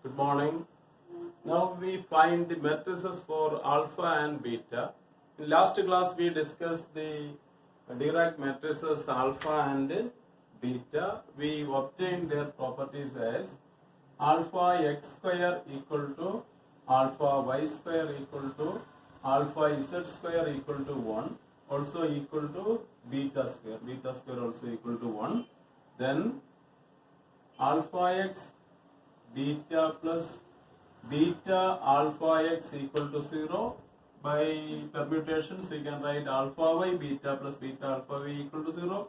Good morning. Now we find the matrices for alpha and beta. In last class we discussed the Dirac matrices alpha and beta. We obtained their properties as alpha x square equal to alpha y square equal to alpha z square equal to 1, also equal to beta square also equal to 1. Then alpha x beta plus beta alpha x equal to 0. By permutations we can write alpha y beta plus beta alpha y equal to 0.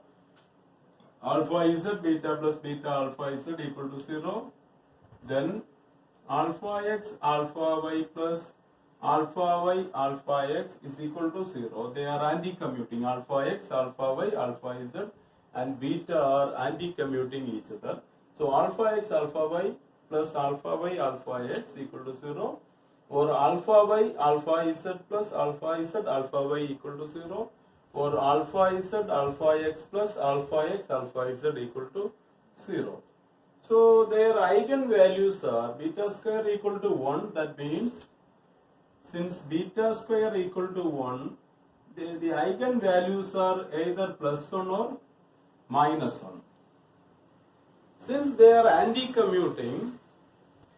Alpha z beta plus beta alpha z equal to 0. Then alpha x alpha y plus alpha y alpha x is equal to 0. They are anti-commuting. Alpha x alpha y alpha z and beta are anti-commuting each other. So alpha x alpha y plus alpha y alpha x equal to 0, or alpha y alpha z plus alpha z alpha y equal to 0, or alpha z alpha x plus alpha x alpha z equal to 0. So their eigenvalues are beta square equal to 1. That means since beta square equal to 1, the eigenvalues are either plus 1 or minus 1. Since they are anti-commuting,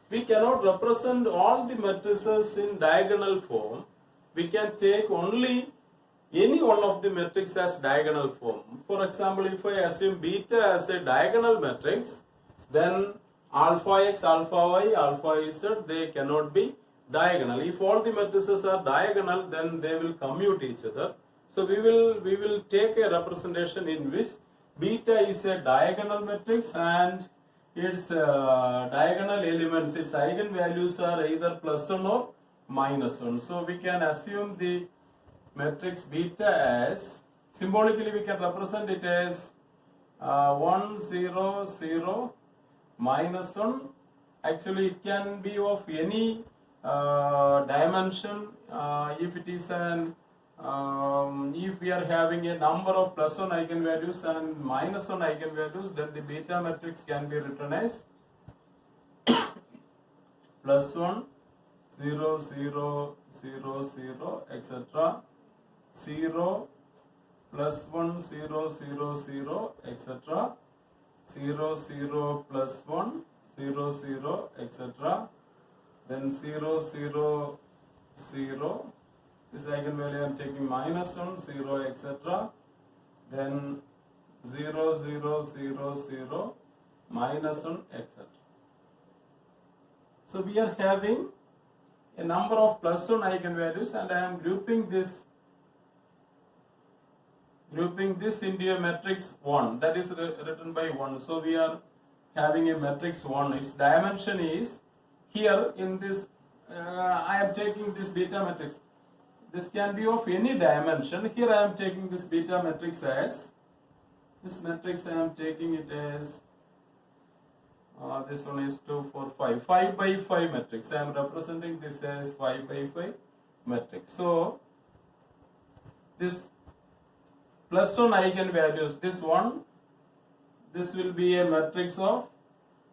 we cannot represent all the matrices in diagonal form. We can take only any one of the matrix as diagonal form. For example, if I assume beta as a diagonal matrix, then alpha x, alpha y, alpha z, they cannot be diagonal. If all the matrices are diagonal, then they will commute each other. So we will take a representation in which beta is a diagonal matrix and its diagonal elements, its eigenvalues are either plus 1 or minus 1. So we can assume the matrix beta as, symbolically we can represent it as 1, 0, 0, minus 1. Actually it can be of any dimension. If it is an if we are having a number of plus 1 eigenvalues and minus 1 eigenvalues, then the beta matrix can be written as plus 1, 0, 0, 0, 0, etc. 0, plus 1, 0, 0, 0, etc. 0, 0, plus 1, 0, 0, etc. Then 0, 0, 0. This eigenvalue I am taking minus 1, 0, etc. Then 0, 0, 0, 0, minus 1, etc. So we are having a number of plus 1 eigenvalues and I am grouping this into a matrix 1, that is written by 1. So we are having a matrix 1. Its dimension is here in this, I am taking this beta matrix. This can be of any dimension. Here I am taking this beta matrix as, this matrix I am taking it as, this one is 2, 4, 5, 5 by 5 matrix. I am representing this as 5 by 5 matrix. So this plus 1 eigenvalues, this one, this will be a matrix of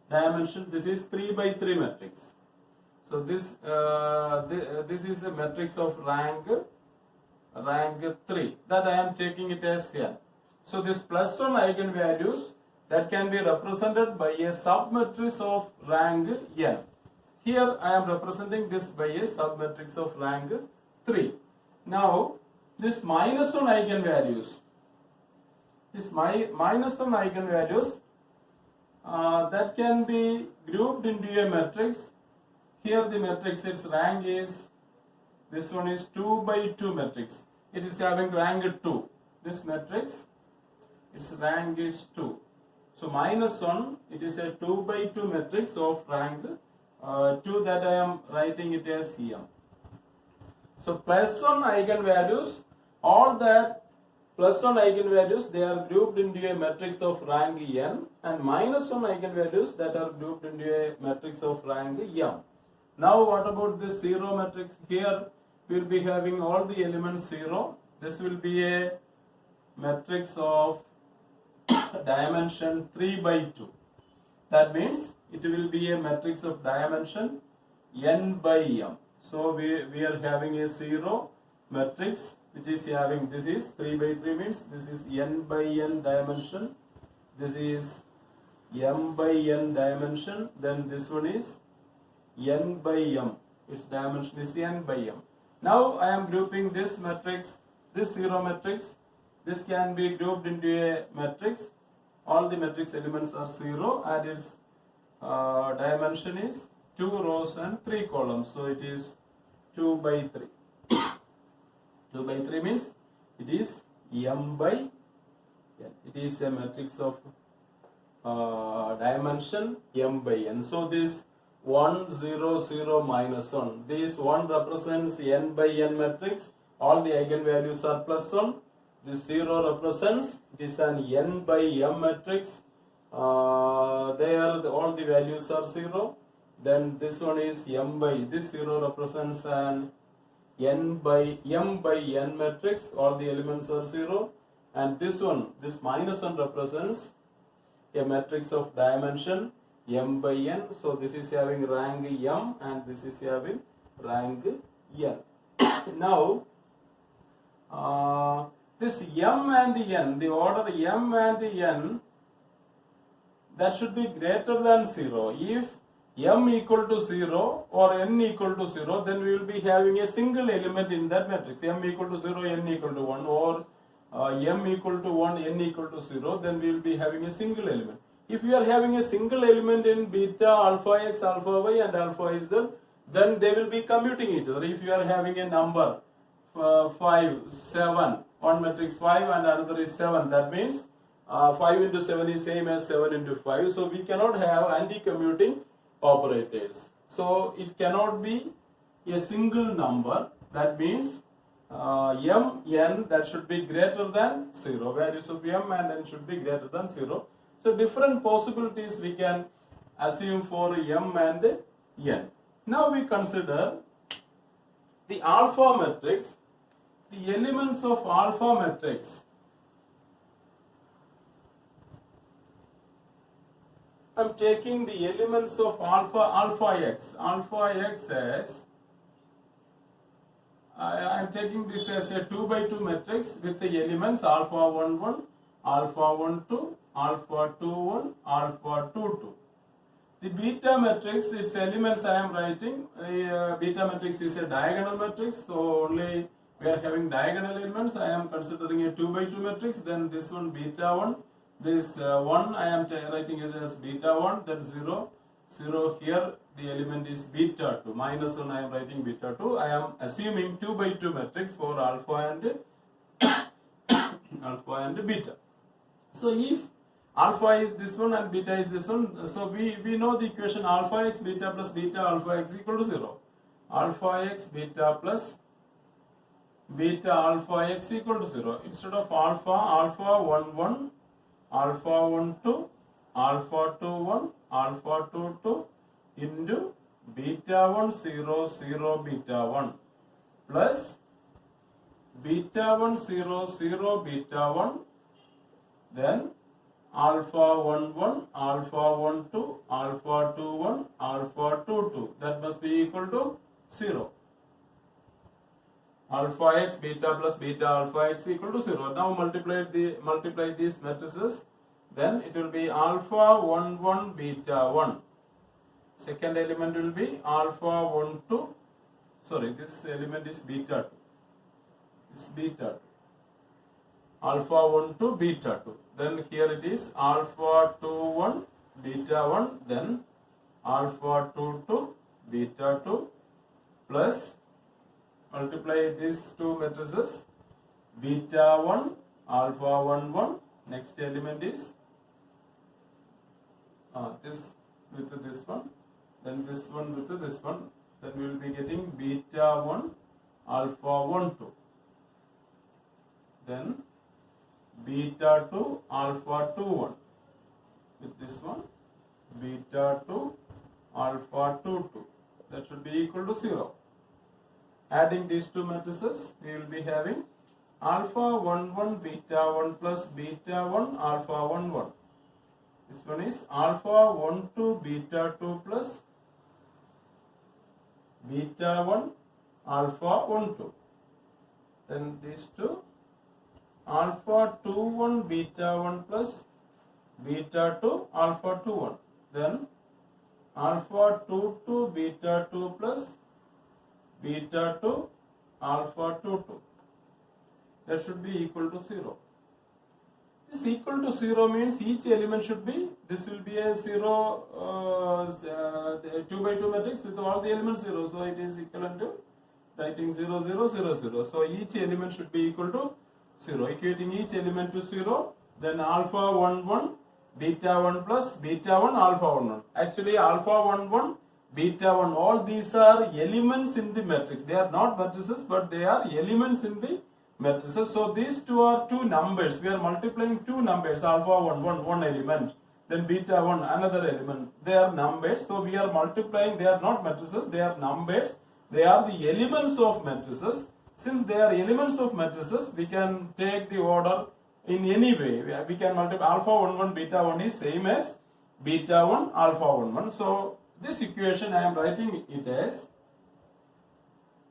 dimension, this is 3 by 3 matrix. So this is a matrix of rank 3, that I am taking it as here. So this plus 1 eigenvalues, that can be represented by a submatrix of rank n. Here I am representing this by a submatrix of rank 3. Now this minus 1 eigenvalues, that can be grouped into a matrix. Here the matrix, its rank is, this one is 2 by 2 matrix. It is having rank 2. This matrix, its rank is 2. So minus 1, it is a 2 by 2 matrix of rank 2, that I am writing it as here. So plus 1 eigenvalues, all that plus 1 eigenvalues, they are grouped into a matrix of rank n, and minus 1 eigenvalues that are grouped into a matrix of rank m. Now what about this 0 matrix? Here we will be having all the elements 0. This will be a matrix of dimension 3 by 2. That means it will be a matrix of dimension n by m. So we are having a 0 matrix which is having, this is 3 by 3 means this is n by n dimension, this is m by n dimension, then this one is n by m, its dimension is n by m. Now I am grouping this matrix, this 0 matrix, this can be grouped into a matrix, all the matrix elements are 0 and its dimension is 2 rows and 3 columns, so it is 2 by 3. 2 by 3 means it is m by n. It is a matrix of dimension m by n. So this 1, 0, 0, minus 1. This 1 represents n by n matrix. All the eigenvalues are plus 1. This 0 represents, it is an n by m matrix. There all the values are 0. Then this one is m by, this 0 represents an n by m by n matrix. All the elements are 0. And this one, this minus 1 represents a matrix of dimension m by n. So this is having rank m and this is having rank n. Now this m and n, the order m and n, that should be greater than 0. If m equal to 0 or n equal to 0, then we will be having a single element in that matrix. M equal to 0, n equal to 1, or m equal to 1, n equal to 0, then we will be having a single element. If we are having a single element in beta, alpha x, alpha y and alpha z, then they will be commuting each other. If you are having a number 5, 7, one matrix 5 and another is 7, that means 5 into 7 is same as 7 into 5. So we cannot have anti-commuting operators. So it cannot be a single number. That means m, n, that should be greater than 0. Values of m and n should be greater than 0. So different possibilities we can assume for m and n. Now we consider the alpha matrix, the elements of alpha matrix. I am taking the elements of alpha x as, I am taking this as a 2 by 2 matrix with the elements alpha 1 1, alpha 1 2, alpha 2 1, alpha 2 2. The beta matrix, its elements I am writing, beta matrix is a diagonal matrix, so only we are having diagonal elements. I am considering a 2 by 2 matrix, then this one beta 1, this 1 I am writing it as beta 1, then 0, 0 here the element is beta 2, minus 1 I am writing beta 2. I am assuming 2 by 2 matrix for alpha and beta. So if alpha is this one and beta is this one, so we know the equation alpha x beta plus beta alpha x equal to 0. Alpha x beta plus beta alpha x equal to 0. Instead of alpha 1 1, alpha 1 2, alpha 2 1, alpha 2 2 into beta 1 0 0 beta 1 plus beta 1 0 0 beta 1, then alpha 1 1, alpha 1 2, alpha 2 1, alpha 2 2. That must be equal to 0. Alpha x beta plus beta alpha x equal to 0. Now multiply these matrices, then it will be alpha 1 1 beta 1. Second element will be alpha 1 2. Sorry, this element is beta 2. It's beta 2. Alpha 1 2 beta 2. Then here it is alpha 2 1 beta 1. Then alpha 2 2 beta 2 plus multiply these two matrices, beta 1 alpha 1 1. Next element is this with this one, then this one with this one. Then we will be getting beta 1 alpha 1 2. Then beta 2 alpha 2 1 with this one, beta 2 alpha 2 2. That should be equal to 0. Adding these two matrices, we will be having alpha 1 1 beta 1 plus beta 1 alpha 1 1 This one is alpha 1 2 beta 2 plus beta 1 alpha 1 2. Then these two alpha 2 1 beta 1 plus beta 2 alpha 2 1. Then alpha 2 2 beta 2 plus beta 2 alpha 2 2. That should be equal to 0. This equal to 0 means each element should be, this will be a 0, 2 by 2 matrix with all the elements 0. So it is equivalent to writing 0 0 0 0. So each element should be equal to 0. Equating each element to 0, then alpha 1 1 beta 1 plus beta 1 alpha 1 1. Actually alpha 1 1 beta 1, all these are elements in the matrix. They are not matrices, but they are elements in the matrices. So these two are two numbers. We are multiplying two numbers, alpha 1 one element, then beta 1 another element. They are numbers. So we are multiplying. They are not matrices. They are numbers. They are the elements of matrices. Since they are elements of matrices, we can take the order in any way. We can multiply alpha 1 1 beta 1 is same as beta 1 alpha 1 1. So this equation I am writing it as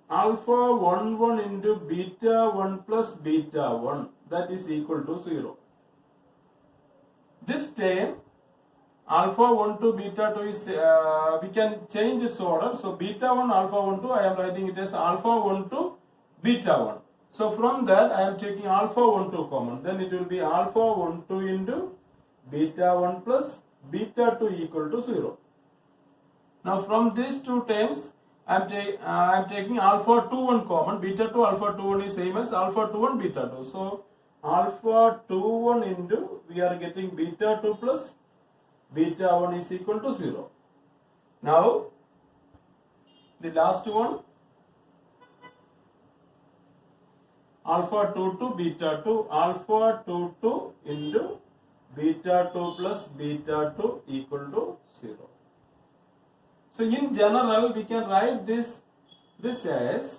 alpha 1 1 into beta 1 plus beta 1, that is equal to 0. This term alpha 1 2 beta 2 is, we can change its order. So beta 1 alpha 1 2, I am writing it as alpha 1 2 beta 1. So from that I am taking alpha 1 2 common. Then it will be alpha 1 2 into beta 1 plus beta 2 equal to 0. Now from these two terms I am taking alpha 2 1 common. Beta 2 alpha 2 1 is same as alpha 2 1 beta 2. So alpha 2 1 into, we are getting beta 2 plus beta 1 is equal to 0. Now the last one, alpha 2 2 beta 2, alpha 2 2 into beta 2 plus beta 2 equal to 0. So in general we can write this as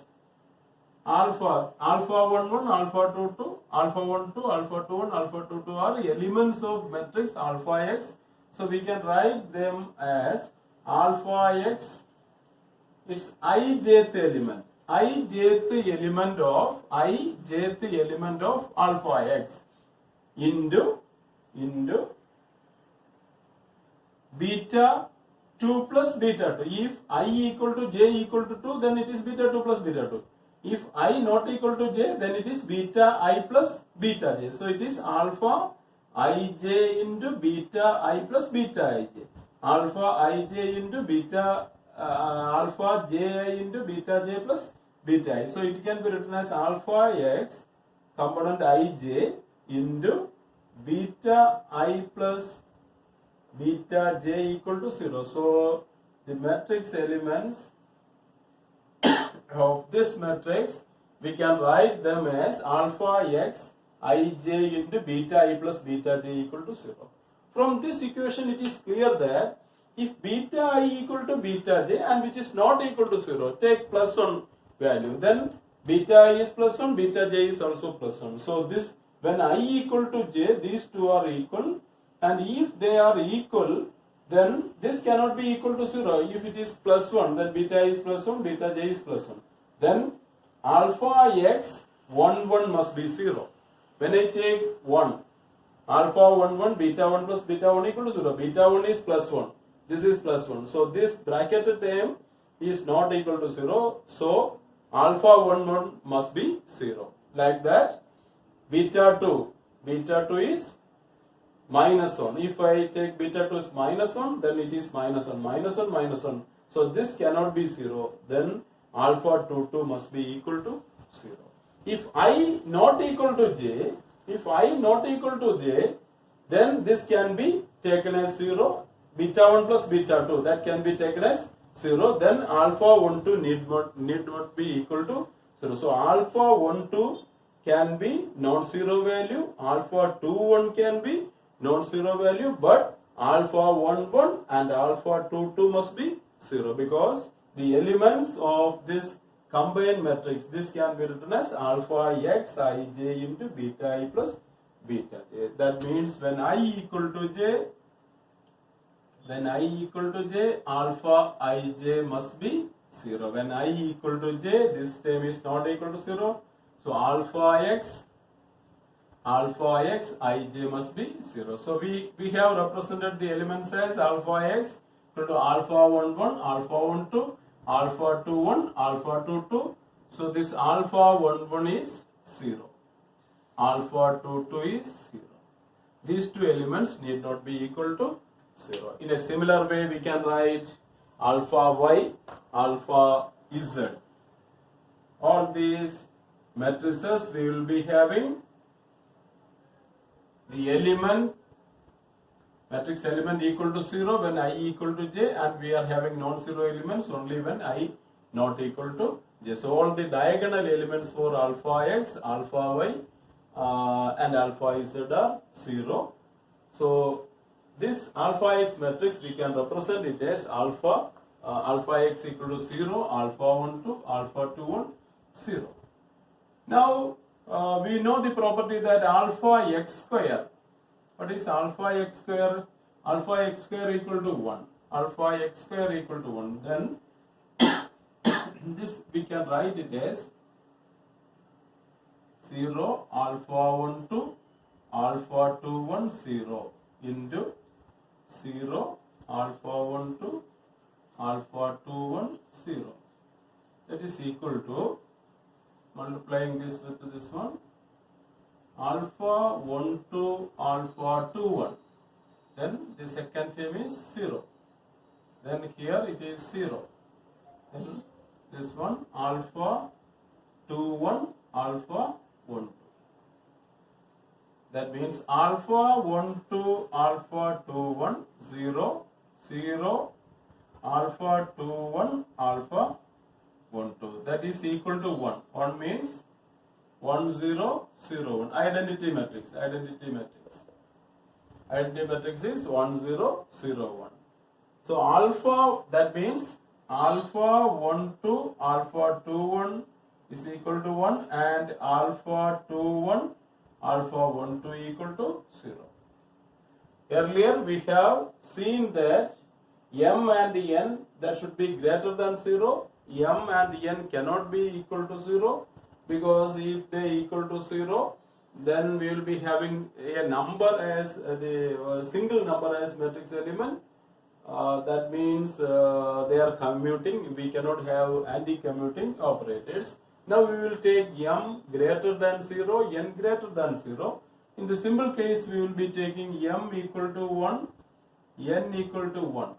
alpha 1 1 alpha 2 2 alpha 1 2 alpha 2 1 alpha 2 2 are elements of matrix alpha x. So we can write them as alpha x, it's ijth element, ijth element of alpha x into beta 2 plus beta 2. If I equal to j equal to 2, then it is beta 2 plus beta 2. If I not equal to j, then it is beta I plus beta j. So it is alpha ij into beta I plus beta ij. Alpha ij into beta alpha ji into beta j plus beta I. So it can be written as alpha x component ij into beta I plus beta j equal to 0. So the matrix elements of this matrix, we can write them as alpha x ij into beta I plus beta j equal to 0. From this equation it is clear that if beta I equal to beta j and which is not equal to 0, take plus 1 value, then beta I is plus 1, beta j is also plus 1. So this, when I equal to j, these two are equal, and if they are equal, then this cannot be equal to 0. If it is plus 1, then beta is plus 1, beta j is plus 1. Then alpha x 1 1 must be 0. When I take 1, alpha 1 1 beta 1 plus beta 1 equal to 0. Beta 1 is plus 1. This is plus 1. So this bracketed term is not equal to 0. So alpha 1 1 must be 0. Like that, beta 2 is minus 1. If I take beta 2 is minus 1, then it is minus 1, minus 1, minus 1. So this cannot be 0. Then alpha 2 2 must be equal to 0. If I not equal to j, then this can be taken as 0. Beta 1 plus beta 2, that can be taken as 0. Then alpha 1 2 need not be equal to 0. So alpha 1 2 can be non-zero value, alpha 2 1 can be non-zero value, but alpha 1 1 and alpha 2 2 must be 0, because the elements of this combined matrix, this can be written as alpha x ij into beta I plus beta j. That means when I equal to j, when I equal to j, alpha ij must be 0. When I equal to j, this term is not equal to 0. So alpha x ij must be 0. So we have represented the elements as alpha x equal to alpha 1 1, alpha 1 2, alpha 2 1, alpha 2 2. So this alpha 1 1 is 0. Alpha 2 2 is 0. These two elements need not be equal to 0. In a similar way, we can write alpha y, alpha z. All these matrices we will be having the matrix element equal to 0 when I equal to j, and we are having non-zero elements only when I not equal to j. So all the diagonal elements for alpha x, alpha y and alpha z are 0. So this alpha x matrix we can represent it as alpha x equal to 0, alpha 1 2, alpha 2 1, 0. Now we know the property that alpha x square. What is alpha x square? Alpha x square equal to 1. Alpha x square equal to 1. Then this we can write it as 0 alpha 1 2 alpha 2 1 0 into 0 alpha 1 2 alpha 2 1 0. That is equal to, multiplying this with this one, alpha 1 2 alpha 2 1. Then the second term is 0. Then here it is 0. Then this one alpha 2 1 alpha 1 2. That means alpha 1 2 alpha 2 1 0 0 alpha 2 1 alpha 1 2. That is equal to 1. 1 means 1 0 0 1. Identity matrix. Identity matrix is 1 0 0 1. So alpha, that means alpha 1 2 alpha 2 1 is equal to 1, and alpha 2 1 alpha 1 2 equal to 0. Earlier we have seen that m and n, that should be greater than 0. M and n cannot be equal to 0, because if they equal to 0, then we will be having a number as the single number as matrix element. That means they are commuting. We cannot have anti-commuting operators. Now we will take m greater than 0, n greater than 0. In the simple case, we will be taking m equal to 1, n equal to 1.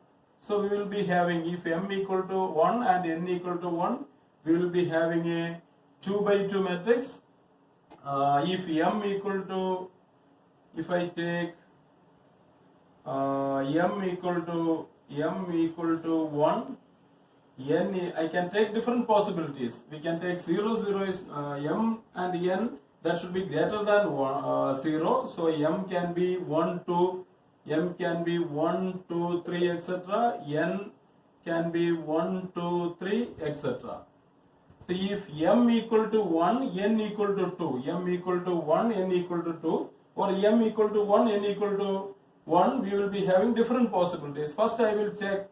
So we will be having, if m equal to 1 and n equal to 1, we will be having a 2 by 2 matrix. If m equal to, if I take m equal to 1, n, I can take different possibilities. We can take 0 0 is m and n, that should be greater than 0. So m can be 1 2, m can be 1 2 3 etc. n can be 1 2 3 etc. So if m equal to 1, n equal to 2, m equal to 1, n equal to 2, or m equal to 1, n equal to 1, we will be having different possibilities. First I will check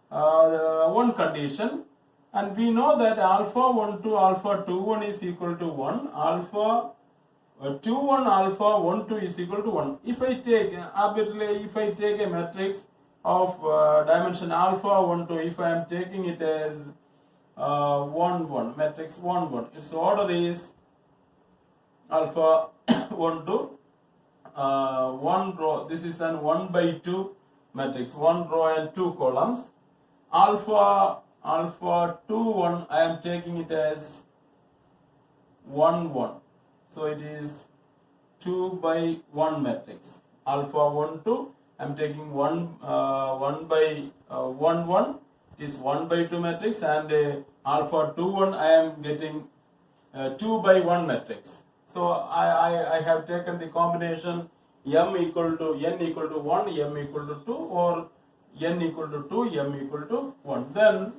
one condition, and we know that alpha 1 2 alpha 2 1 is equal to 1, alpha 2 1 alpha 1 2 is equal to 1. If I take arbitrarily, if I take a matrix of dimension alpha 1 2, if I am taking it as 1 1, matrix 1 1, its order is alpha 1 2, 1 row, this is an 1 by 2 matrix, 1 row and 2 columns. Alpha 2 1, I am taking it as 1 1. So it is 2 by 1 matrix. Alpha 1 2, I am taking 1 by 1 1. It is 1 by 2 matrix, and alpha 2 1, I am getting 2 by 1 matrix. So I have taken the combination m equal to n equal to 1, m equal to 2, or n equal to 2, m equal to 1. Then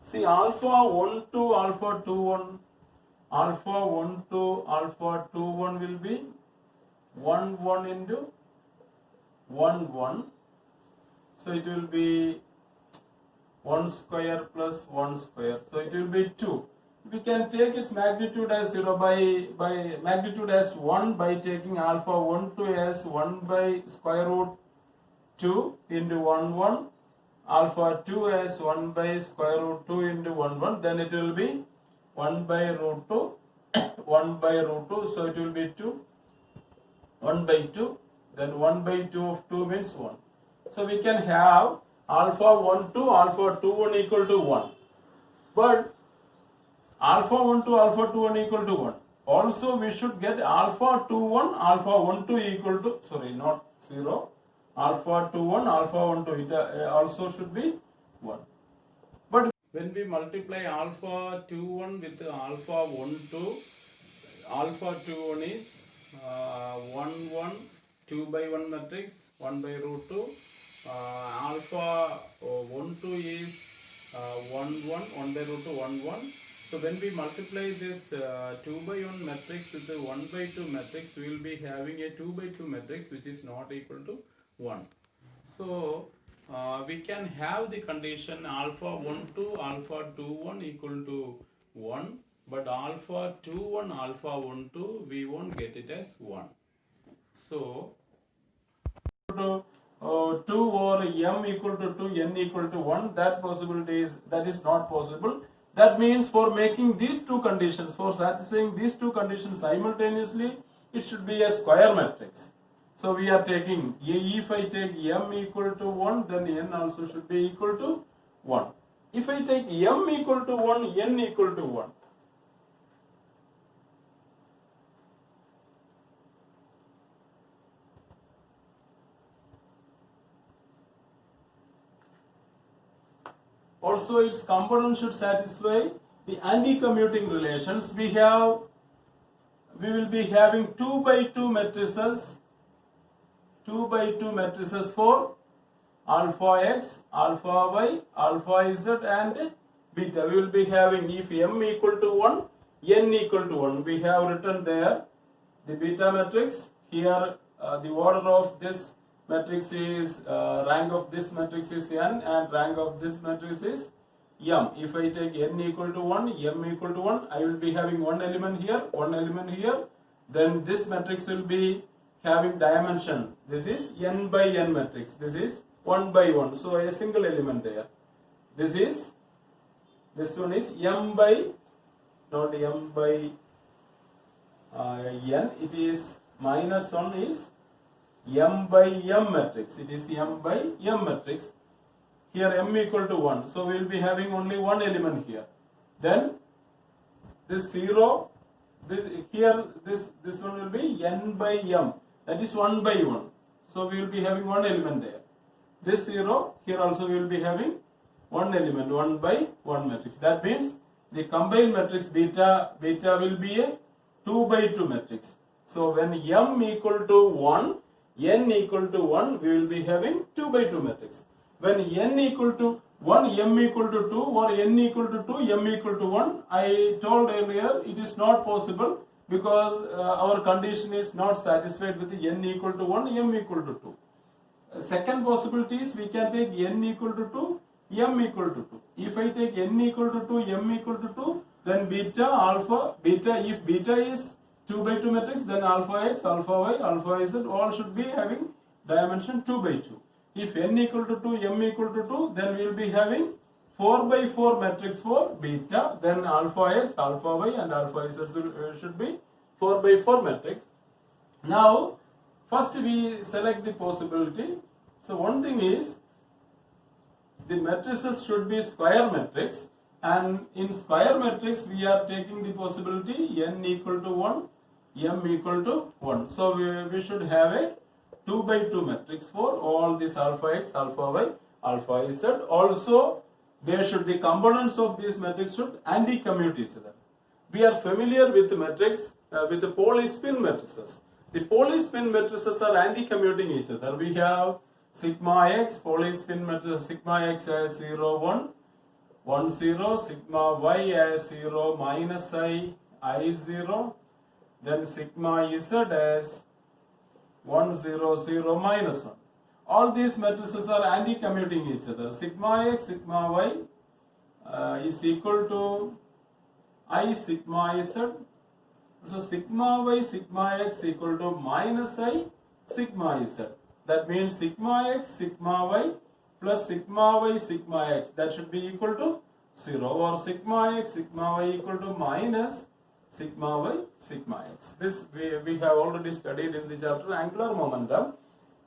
see alpha 1 2 alpha 2 1, alpha 1 2 alpha 2 1 will be 1 1 into 1 1. So it will be 1 square plus 1 square. So it will be 2. We can take its magnitude as 0 by magnitude as 1 by taking alpha 1 2 as 1 by square root 2 into 1 1, alpha 2 as 1 by square root 2 into 1 1, then it will be 1 by root 2 1 by root 2, so it will be 2 1 by 2, then 1 by 2 of 2 means 1. So we can have alpha 1 2 alpha 2 1 equal to 1, but alpha 1 2 alpha 2 1 equal to 1. Also we should get alpha 2 1 alpha 1 2 equal to, sorry, not 0, alpha 2 1 alpha 1 2, it also should be 1. But when we multiply alpha 2 1 with alpha 1 2, alpha 2 1 is 1 1 2 by 1 matrix 1 by root 2, alpha 1 2 is 1 1 1 by root 2 1 1. So when we multiply this 2 by 1 matrix with the 1 by 2 matrix, we will be having a 2 by 2 matrix which is not equal to 1. So we can have the condition alpha 1 2 alpha 2 1 equal to 1, but alpha 2 1 alpha 1 2 we won't get it as 1. So 2 or m equal to 2 n equal to 1, that possibility is not possible. That means for making these two conditions, for satisfying these two conditions simultaneously, it should be a square matrix. So we are taking, if I take m equal to 1, then n also should be equal to 1. If I take m equal to 1, n equal to 1. Also its component should satisfy the anti-commuting relations. We will be having 2 by 2 matrices, 2 by 2 matrices for alpha x, alpha y, alpha z and beta. We will be having, if m equal to 1, n equal to 1. We have written there the beta matrix. Here the order of this matrix is, rank of this matrix is n and rank of this matrix is m. If I take n equal to 1, m equal to 1, I will be having one element here, one element here. Then this matrix will be having dimension. This is n by n matrix. This is 1 by 1. So a single element there. This one is m by, not m by n. It is minus 1 is m by m matrix. It is m by m matrix. Here m equal to 1. So we will be having only one element here. Then this 0, this one will be n by m. That is 1 by 1. So we will be having one element there. This 0, here also we will be having one element, 1 by 1 matrix. That means the combined matrix beta will be a 2 by 2 matrix. So when m equal to 1, n equal to 1, we will be having 2 by 2 matrix. When n equal to 1, m equal to 2 or n equal to 2, m equal to 1, I told earlier it is not possible because our condition is not satisfied with the n equal to 1, m equal to 2. Second possibility is we can take n equal to 2, m equal to 2. If I take n equal to 2, m equal to 2, then beta, alpha, beta, if beta is 2 by 2 matrix, then alpha x, alpha y, alpha z all should be having dimension 2 by 2. If n equal to 2, m equal to 2, then we will be having 4 by 4 matrix for beta, then alpha x, alpha y and alpha z should be 4 by 4 matrix. Now, first we select the possibility. So one thing is, the matrices should be square matrix, and in square matrix we are taking the possibility n equal to 1, m equal to 1. So we should have a 2 by 2 matrix for all this alpha x, alpha y, alpha z. Also, the components of this matrix should anti-commute each other. We are familiar with the matrix, with the polyspin matrices. The polyspin matrices are anti-commuting each other. We have sigma x, polyspin matrix, sigma x as 0, 1, 1, 0, sigma y as 0, minus I 0, then sigma z as 1, 0, 0, minus 1. All these matrices are anti-commuting each other. Sigma x, sigma y is equal to I sigma z. So sigma y, sigma x equal to minus I sigma z. That means sigma x, sigma y plus sigma y, sigma x. That should be equal to 0, or sigma x, sigma y equal to minus sigma y, sigma x. This we have already studied in the chapter angular momentum.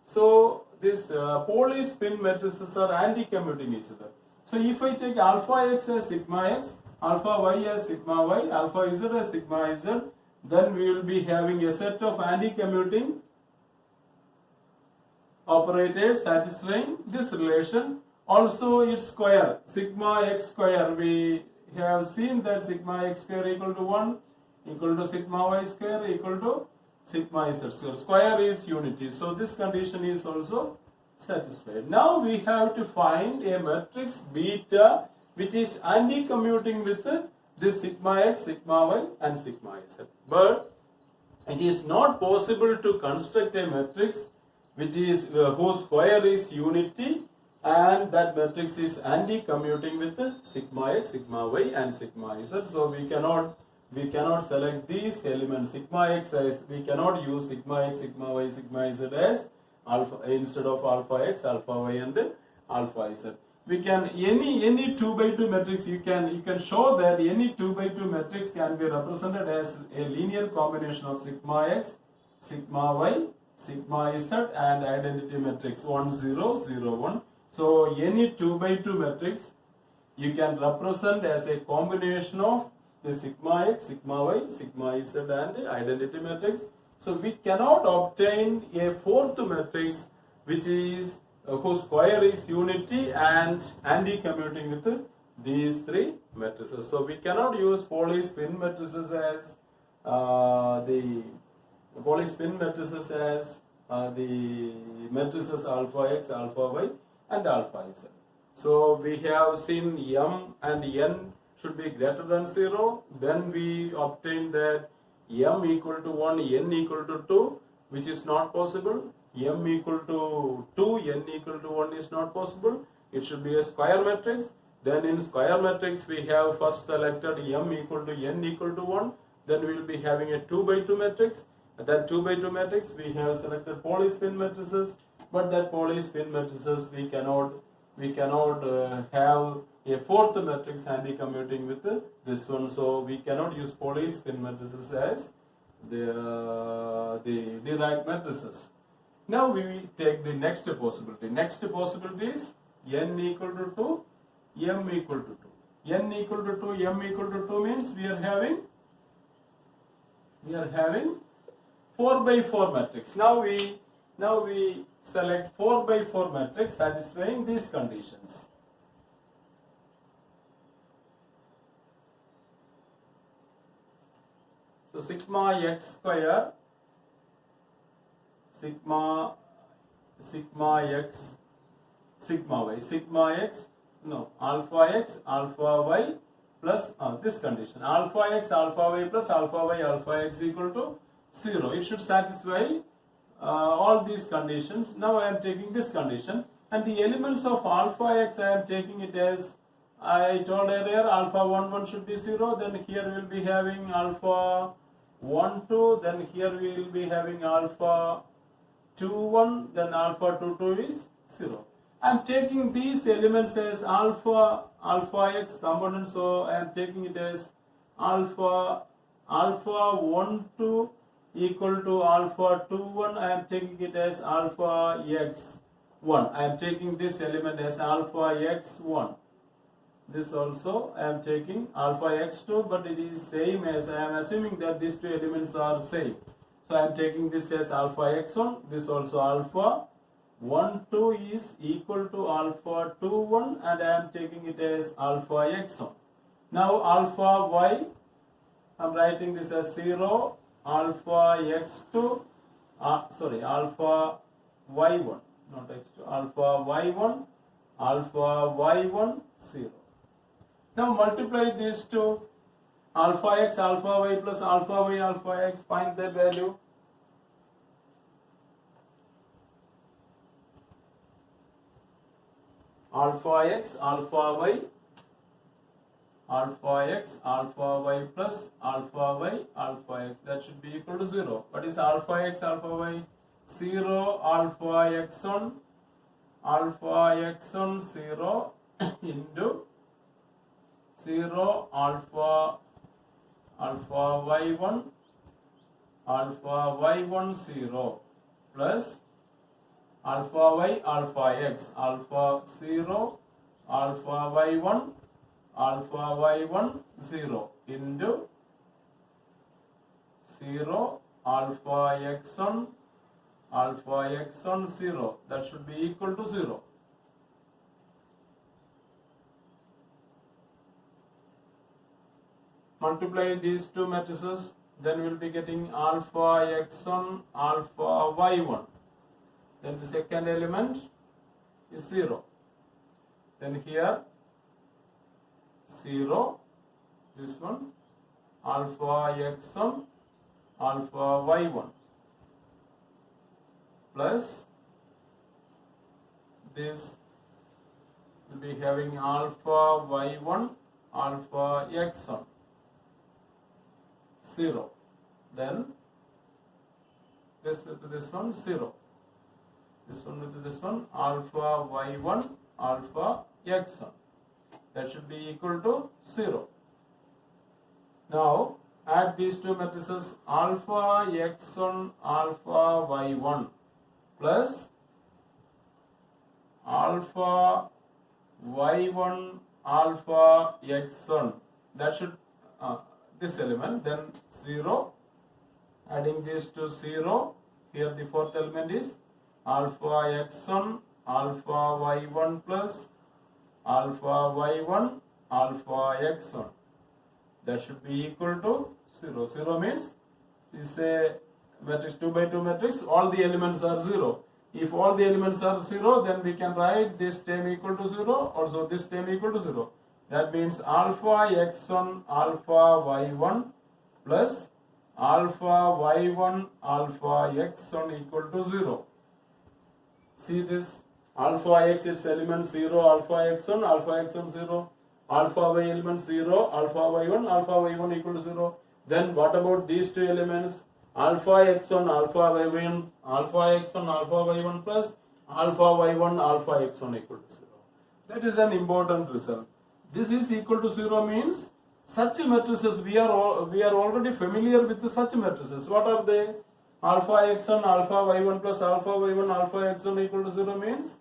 So these Pauli spin matrices are anti-commuting each other. So if I take alpha x as sigma x, alpha y as sigma y, alpha z as sigma z, then we will be having a set of anti-commuting operators satisfying this relation. Also its square, sigma x square, we have seen that sigma x square equal to 1 equal to sigma y square equal to sigma z square. Square is unity. So this condition is also satisfied. Now we have to find a matrix beta which is anti-commuting with this sigma x, sigma y and sigma z. But it is not possible to construct a matrix which is whose square is unity and that matrix is anti-commuting with sigma x, sigma y and sigma z. So we cannot select these elements sigma x as, we cannot use sigma x, sigma y, sigma z as alpha instead of alpha x, alpha y and alpha z. We can any 2 by 2 matrix, you can show that any 2 by 2 matrix can be represented as a linear combination of sigma x, sigma y, sigma z and identity matrix 1, 0, 0, 1. So any 2 by 2 matrix you can represent as a combination of the sigma x, sigma y, sigma z and identity matrix. So we cannot obtain a fourth matrix which is whose square is unity and anti-commuting with these three matrices. So we cannot use Pauli spin matrices as the matrices alpha x, alpha y and alpha z. So we have seen m and n should be greater than 0. Then we obtain that m equal to 1, n equal to 2, which is not possible. M equal to 2, n equal to 1 is not possible. It should be a square matrix. Then in square matrix we have first selected m equal to n equal to 1. Then we will be having a 2 by 2 matrix. That 2 by 2 matrix we have selected Pauli spin matrices. But that Pauli spin matrices we cannot have a fourth matrix anti-commuting with this one. So we cannot use Pauli spin matrices as the Dirac matrices. Now we take the next possibility. Next possibility is n equal to 2, m equal to 2. N equal to 2, m equal to 2 means we are having 4 by 4 matrix. Now we select 4 by 4 matrix satisfying these conditions. So sigma x square, sigma x, sigma y, sigma x, no, alpha x, alpha y plus this condition, alpha x, alpha y plus alpha y, alpha x equal to 0. It should satisfy all these conditions. Now I am taking this condition and the elements of alpha x I am taking it as I told earlier, alpha 1, 1 should be 0. Then here we will be having alpha 1, 2. Then here we will be having alpha 2, 1. Then alpha 2, 2 is 0. I am taking these elements as alpha x component. So I am taking it as alpha 1, 2 equal to alpha 2, 1. I am taking it as alpha x 1. I am taking this element as alpha x 1. This also I am taking alpha x2, but it is same as I am assuming that these two elements are same. So I am taking this as alpha x1. This also alpha 1, 2 is equal to alpha 2, 1 and I am taking it as alpha x1. Now alpha y, I am writing this as 0, alpha x2, alpha y1, not x2, alpha y1, alpha y1, 0. Now multiply these two, alpha x, alpha y plus alpha y, alpha x, find their value. alpha x, alpha y, alpha x, alpha y plus alpha y, alpha x. That should be equal to 0. What is alpha x, alpha y? 0 alpha x1, 0 into 0 alpha y1, alpha y1 0 plus alpha y, alpha x, alpha 0, alpha y1, alpha y1 0 into 0 alpha x1, alpha x1 0. That should be equal to 0. Multiply these two matrices, then we will be getting alpha x1, alpha y1. Then the second element is 0. Then here 0, this one, alpha x1, alpha y1 plus this will be having alpha y1, alpha x1 0. Then this with this one 0. This one with this one alpha y1, alpha x1. That should be equal to 0. Now add these two matrices alpha x1, alpha y1 plus alpha y1, alpha x1. That should this element, then 0. Adding this to 0. Here the fourth element is alpha x1, alpha y1 plus alpha y1, alpha x1. That should be equal to 0. 0 means this is a matrix 2 by 2 matrix. All the elements are 0. If all the elements are 0, then we can write this term equal to 0. Also this term equal to 0. That means alpha x1, alpha y1 plus alpha y1, alpha x1 equal to 0. See this alpha x its element 0, alpha x1, 0, alpha y element 0, alpha y1 equal to 0. Then what about these two elements? Alpha x1, alpha y1, alpha y1 plus alpha y1, alpha x1 equal to 0. That is an important result. This is equal to 0 means such matrices we are already familiar with such matrices. What are they? Alpha x1, alpha y1 plus alpha y1, alpha x1 equal to 0 means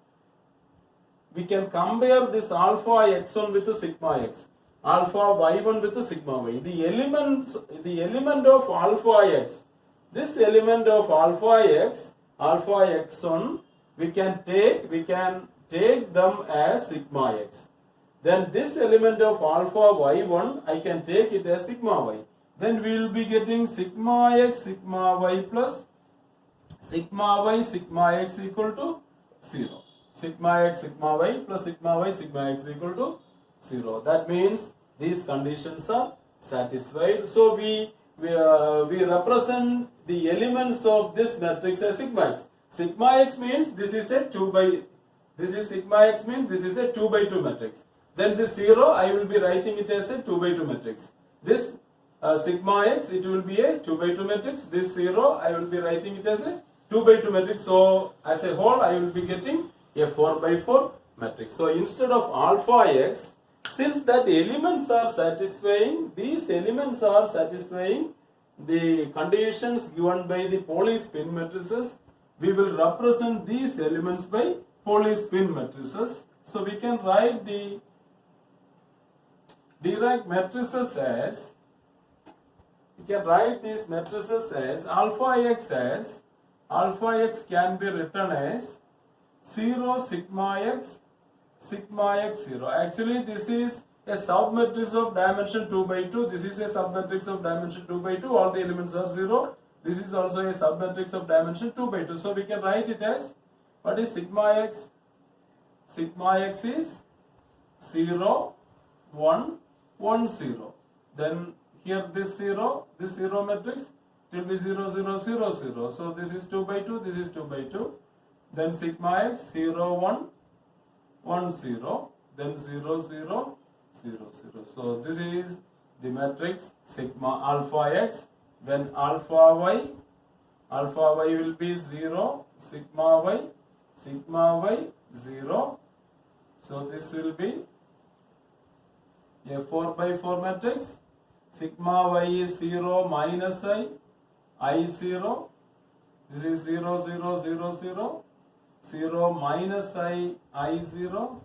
we can compare this alpha x1 with the sigma x, alpha y1 with the sigma y. The element of alpha x, this element of alpha x, alpha x1, we can take them as sigma x. Then this element of alpha y1, I can take it as sigma y. Then we will be getting sigma x, sigma y plus sigma y, sigma x equal to 0. Sigma x, sigma y plus sigma y, sigma x equal to 0. That means these conditions are satisfied. So we represent the elements of this matrix as sigma x. Sigma x means this is a 2 by, this is sigma x means this is a 2 by 2 matrix. Then this 0 I will be writing it as a 2 by 2 matrix. This sigma x, it will be a 2 by 2 matrix. This 0 I will be writing it as a 2 by 2 matrix. So as a whole I will be getting a 4 by 4 matrix. So instead of alpha x, since that elements are satisfying, these elements are satisfying the conditions given by the Pauli spin matrices, we will represent these elements by Pauli spin matrices. So we can write the Dirac matrices as, we can write these matrices as alpha x can be written as 0 sigma x 0. Actually this is a submatrix of dimension 2 by 2. This is a submatrix of dimension 2 by 2. All the elements are 0. This is also a submatrix of dimension 2 by 2. So we can write it as, what is sigma x? Sigma x is 0, 1, 1, 0. Then here this 0 matrix, it will be 0, 0, 0, 0. So this is 2 by 2, this is 2 by 2. Then sigma x 0, 1, 1 0, then 0 0 0 0. So this is the matrix sigma alpha x. When alpha y will be 0, sigma y 0. So this will be a 4 by 4 matrix. Sigma y is 0 minus I 0. This is 0 0 0 0. 0 minus I 0.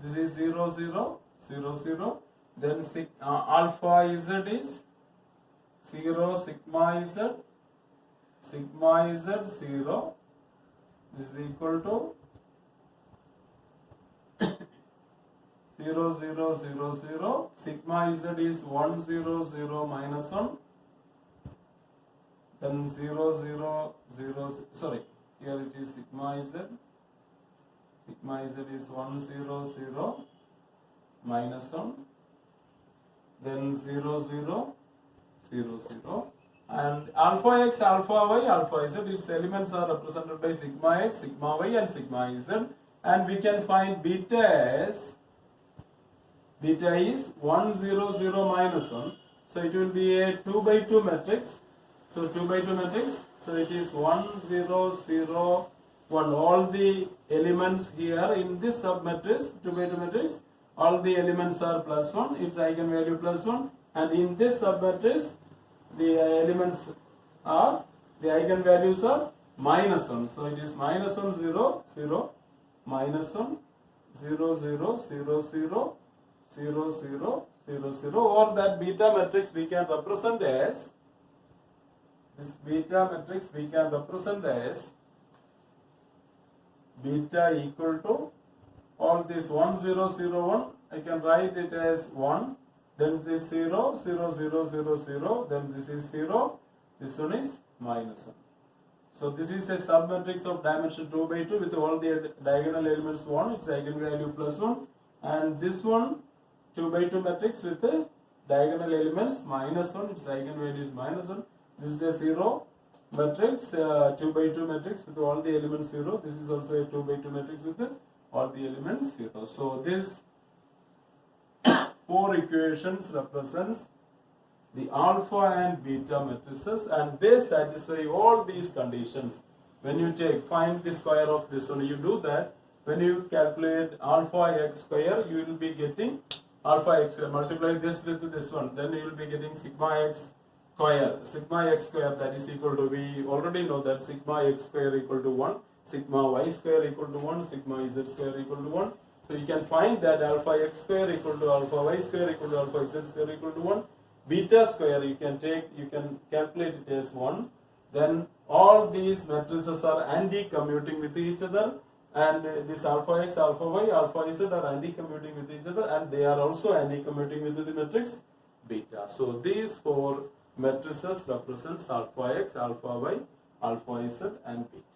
This is 0 0 0 0. Then alpha z is 0, sigma z 0. This is equal to 0 0 0 0. Sigma z is 1 0 0 minus 1. Then 0 0 0. Sorry, here it is sigma z. Sigma z is 1 0 0 minus 1. Then 0 0 0 0. And alpha x, alpha y, alpha z, its elements are represented by sigma x, sigma y and sigma z. And we can find beta as, beta is 1 0 0 minus 1. So it will be a 2 by 2 matrix. So 2 by 2 matrix. So it is 1 0 0 1. All the elements here in this submatrix, 2 by 2 matrix, all the elements are plus 1. Its eigenvalue plus 1. And in this submatrix, the elements are, the eigenvalues are minus 1. So it is minus 1 0 0 minus 1 0 0 0 0 0 0 0 0, or that beta matrix we can represent as, this beta matrix we can represent as beta equal to all this 1 0 0 1. I can write it as 1. Then this 0 0 0 0 0. Then this is 0. This one is minus 1. So this is a submatrix of dimension 2 by 2 with all the diagonal elements 1. Its eigenvalue plus 1. And this one 2 by 2 matrix with the diagonal elements minus 1. Its eigenvalue is minus 1. This is a 0 matrix, 2 by 2 matrix with all the elements 0. This is also a 2 by 2 matrix with all the elements 0. So this 4 equations represents the alpha and beta matrices, and they satisfy all these conditions. When you find the square of this one, you do that. When you calculate alpha x square, you will be getting alpha x square. Multiply this with this one, then you will be getting sigma x square. Sigma x square, that is equal to, we already know that sigma x square equal to 1, sigma y square equal to 1, sigma z square equal to 1. So you can find that alpha x square equal to alpha y square equal to alpha z square equal to 1. Beta square you can calculate it as 1. Then all these matrices are anti-commuting with each other, and this alpha x, alpha y, alpha z are anti-commuting with each other, and they are also anti-commuting with the matrix beta. So these 4 matrices represents alpha x, alpha y, alpha z and beta.